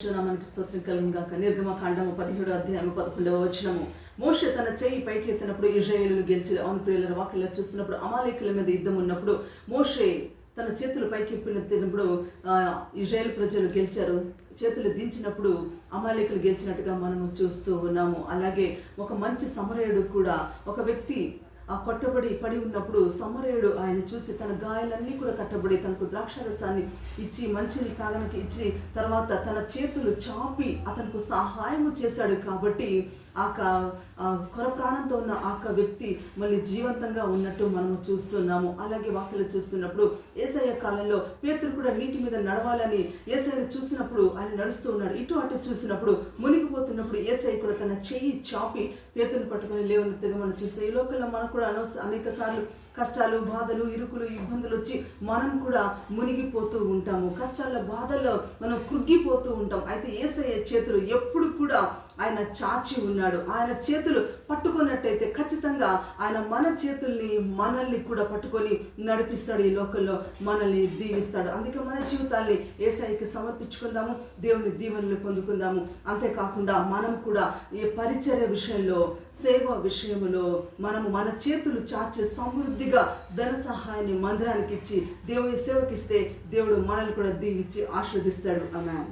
నామానికి స్తోత్రం కలుగును గాక. నిర్గమకాండము 17వ అధ్యాయము 11వ వచనము. మోషే తన చెయ్యి పైకి ఎత్తినప్పుడు ఇశ్రాయేలును గెలిచి, అవును ప్రియుల వాక్యంలో చూస్తున్నప్పుడు అమాలేకుల మీద యుద్ధం ఉన్నప్పుడు మోషే తన చేతులు పైకి ఎత్తినప్పుడు ఇశ్రాయేలు ప్రజలు గెలిచారు. చేతులు దించినప్పుడు అమాలేకులు గెలిచినట్టుగా మనము చూస్తూ ఉన్నాము. అలాగే ఒక మంచి సమరయుడు కూడా, ఒక వ్యక్తి కొట్టబడి పడి ఉన్నప్పుడు సమరయుడు ఆయన చూసి తన గాయాలన్నీ కూడా కట్టబడి తనకు ద్రాక్షారసాన్ని ఇచ్చి మంచిని తాగడానికి ఇచ్చి తర్వాత తన చేతులు చాపి అతనికి సహాయము చేశాడు. కాబట్టి కొర ప్రాణంతో ఉన్న వ్యక్తి మళ్ళీ జీవంతంగా ఉన్నట్టు మనము చూస్తున్నాము. అలాగే వాక్యలు చూస్తున్నప్పుడు యేసయ్య కాలంలో పేతురు కూడా నీటి మీద నడవాలని యేసయ్యను చూసినప్పుడు ఆయన నడుస్తూ ఉన్నాడు. ఇటు అటు చూసినప్పుడు మునిగిపోతున్నప్పుడు యేసయ్య కూడా తన చెయ్యి చాపి పేతురుని పట్టుకొని లేవనెత్తగా మనం చూస్తాం. ఈ లోకంలో మనకు కూడా అనేక సార్లు కష్టాలు, బాధలు, ఇరుకులు, ఇబ్బందులు వచ్చి మనం కూడా మునిగిపోతూ ఉంటాము. కష్టాల బాధల్లో మనం కృంగిపోతూ ఉంటాం. అయితే యేసయ్య చేతులు ఎప్పుడు కూడా ఆయన చాచి ఉన్నాడు. ఆయన చేతులు పట్టుకున్నట్టయితే ఖచ్చితంగా ఆయన మన చేతుల్ని మనల్ని కూడా పట్టుకొని నడిపిస్తాడు. ఈ లోకంలో మనల్ని దీవిస్తాడు. అందుకే మన జీవితాన్ని యేసయ్యకి సమర్పించుకుందాము, దేవుని దీవెనలు పొందుకుందాము. అంతేకాకుండా మనం కూడా ఈ పరిచర్య విషయంలో, సేవ విషయంలో మనము మన చేతులు చాచి సమృద్ధిగా ధన సహాయాన్ని మందిరానికి ఇచ్చి దేవుని సేవకిస్తే దేవుడు మనల్ని కూడా దీవించి ఆశీర్వదిస్తాడు. ఆమేన్.